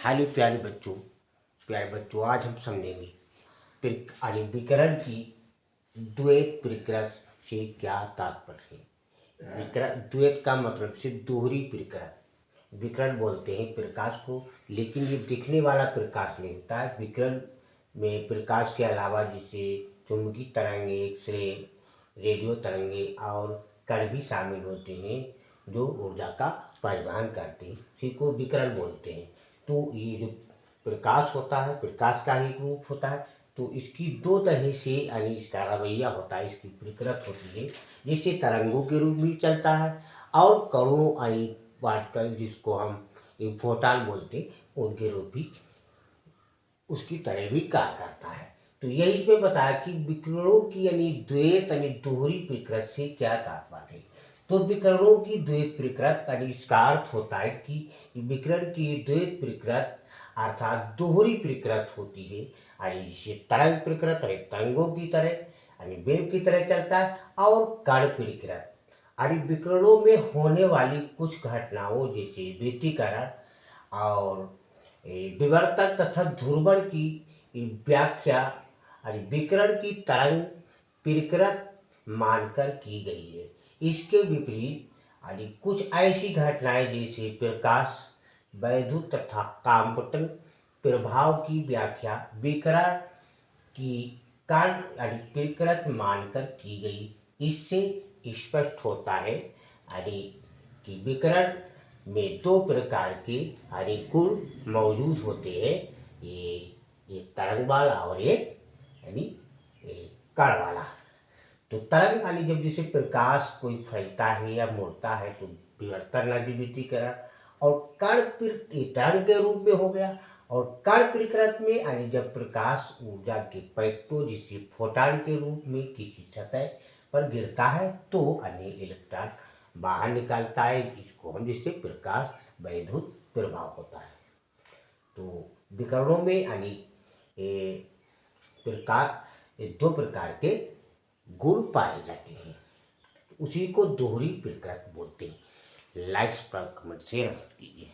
Hello प्यारे बच्चों आज हम समझेंगे विकरण की द्वैत प्रकृति से क्या तात्पर्य है। द्वैत का मतलब से दोहरी प्रकृति। विकरण बोलते हैं प्रकाश को, लेकिन ये दिखने वाला प्रकाश नहीं होता है। विकरण में प्रकाश के अलावा जैसे चुंबकीय तरंगे, एक्सरे, रेडियो तरंगे और कण भी शामिल होते हैं जो ऊर्जा का परिवहन करते हैं। इसी को विकरण बोलते हैं। तो ये जो प्रकाश होता है, प्रकाश का ही एक रूप होता है। तो इसकी दो तरह से यानी इसका रवैया होता है, इसकी प्रकृति होती है। जैसे तरंगों के रूप में चलता है और कणों यानी पार्टिकल जिसको हम फोटॉन बोलते हैं उनके रूप भी उसकी तरह भी कार्य करता है। तो यही इसमें बताया कि विकिरणों की यानी द्वैत यानी दोहरी प्रकृति से क्या तात्पर्य है। तो विकिरणों की द्वैत प्रकृति यानी इसका अर्थ होता है कि विकिरण की द्वैत प्रकृति अर्थात दोहरी प्रकृति होती है। यानी जैसे तरंग प्रकृति यानी तरंगों की तरह यानी वेव की तरह चलता है, और कण प्रकृति यानी विकिरणों में होने वाली कुछ घटनाओं जैसे व्यतिकरण और विवर्तन तथा ध्रुवण की व्याख्या विकिरण की तरंग प्रकृति मानकर की गई है। इसके विपरीत कुछ ऐसी घटनाएं जैसे प्रकाश, वैद्युत तथा कांपटन प्रभाव की व्याख्या विकिरण की कण प्रकृति मानकर की गई। इससे स्पष्ट होता है कि विकिरण में दो प्रकार के गुण मौजूद होते हैं। ये एक तरंग वाला और एक कण वाला। तो तरंग जब जैसे प्रकाश कोई फैलता है या मुड़ता है तो विवर्तन व्यतिकरण, और कण तरंग के रूप में हो गया। और कण प्रकृति में जब प्रकाश ऊर्जा के पैकेटों जिसे फोटॉन के रूप में किसी सतह पर गिरता है तो इलेक्ट्रॉन बाहर निकालता है। इसको हम जिससे प्रकाश वैद्युत प्रभाव होता है। तो विकिरणों में प्रकाश दो प्रकार के गुण पाए जाते हैं, उसी को दोहरी प्रकृति बोलते हैं। लाइक्स पर कमेंट शेयर कीजिए।